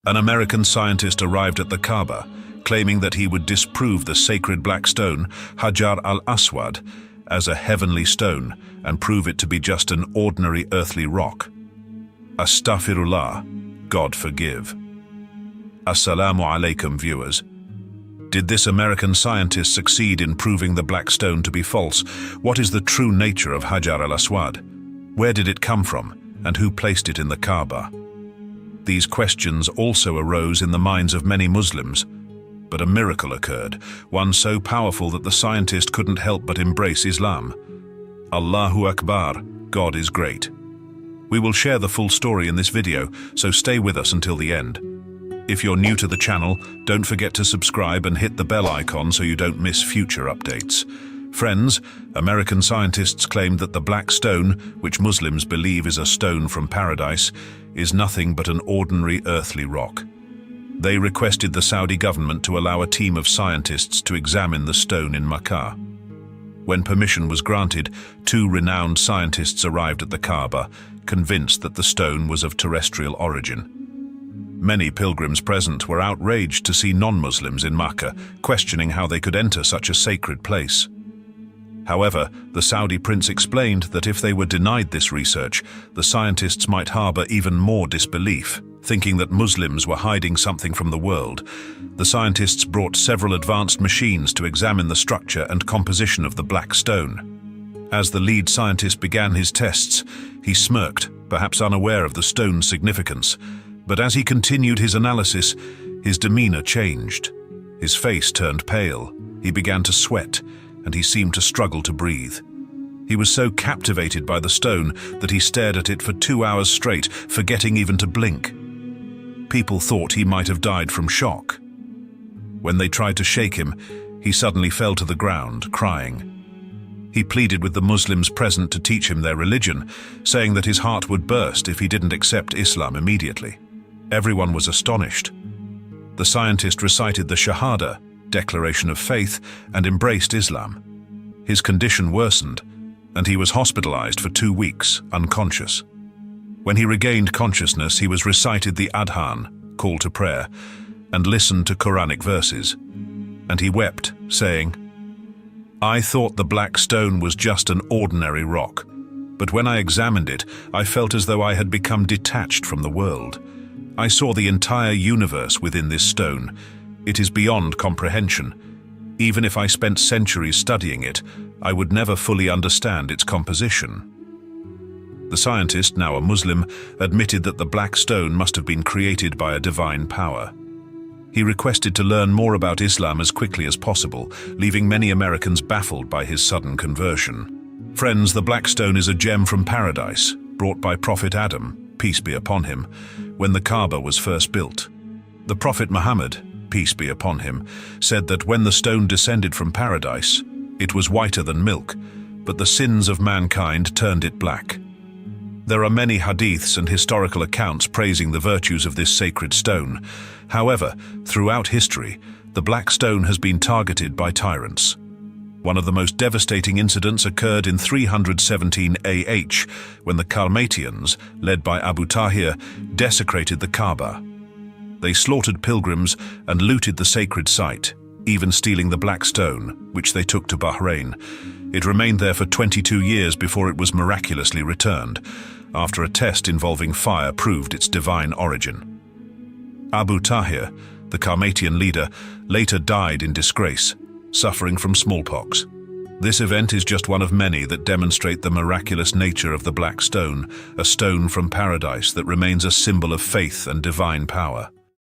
An American scientist arrived at the Kaaba, claiming that he would disprove the sacred black stone, Hajar al-Aswad, as a heavenly stone and prove it to be just an ordinary earthly rock. Astaghfirullah, God forgive. Assalamu alaikum, viewers. Did this American scientist succeed in proving the black stone to be false? What is the true nature of Hajar al-Aswad? Where did it come from, and who placed it in the Kaaba? These questions also arose in the minds of many Muslims, but a miracle occurred, one so powerful that the scientist couldn't help but embrace Islam. Allahu Akbar, God is great. We will share the full story in this video, so stay with us until the end. If you're new to the channel, don't forget to subscribe and hit the bell icon so you don't miss future updates. Friends, American scientists claimed that the black stone, which Muslims believe is a stone from paradise, is nothing but an ordinary earthly rock. They requested the Saudi government to allow a team of scientists to examine the stone in Makkah. When permission was granted, 2 renowned scientists arrived at the Kaaba, convinced that the stone was of terrestrial origin. Many pilgrims present were outraged to see non-Muslims in Makkah, questioning how they could enter such a sacred place. However, the Saudi prince explained that if they were denied this research, the scientists might harbor even more disbelief, thinking that Muslims were hiding something from the world. The scientists brought several advanced machines to examine the structure and composition of the black stone. As the lead scientist began his tests, he smirked, perhaps unaware of the stone's significance. But as he continued his analysis, his demeanor changed. His face turned pale, he began to sweat, and he seemed to struggle to breathe. He was so captivated by the stone that he stared at it for 2 hours straight, forgetting even to blink. People thought he might have died from shock. When they tried to shake him, he suddenly fell to the ground, crying. He pleaded with the Muslims present to teach him their religion, saying that his heart would burst if he didn't accept Islam immediately. Everyone was astonished. The scientist recited the Shahada, declaration of faith, and embraced Islam. His condition worsened, and he was hospitalized for 2 weeks, unconscious. When he regained consciousness, he was recited the Adhan, call to prayer, and listened to Quranic verses. And he wept, saying, "I thought the black stone was just an ordinary rock, but when I examined it, I felt as though I had become detached from the world. I saw the entire universe within this stone. It is beyond comprehension. Even if I spent centuries studying it, I would never fully understand its composition." The scientist, now a Muslim, admitted that the black stone must have been created by a divine power. He requested to learn more about Islam as quickly as possible, leaving many Americans baffled by his sudden conversion. Friends, the black stone is a gem from paradise, brought by Prophet Adam, peace be upon him, when the Kaaba was first built. The Prophet Muhammad, peace be upon him, said that when the stone descended from paradise, it was whiter than milk, but the sins of mankind turned it black. There are many hadiths and historical accounts praising the virtues of this sacred stone. However, throughout history, the black stone has been targeted by tyrants. One of the most devastating incidents occurred in 317 AH, when the Khalmatians, led by Abu Tahir, desecrated the Kaaba. They slaughtered pilgrims and looted the sacred site, even stealing the black stone, which they took to Bahrain. It remained there for 22 years before it was miraculously returned, after a test involving fire proved its divine origin. Abu Tahir, the Khalmatian leader, later died in disgrace, suffering from smallpox. This event is just one of many that demonstrate the miraculous nature of the black stone, a stone from paradise that remains a symbol of faith and divine power.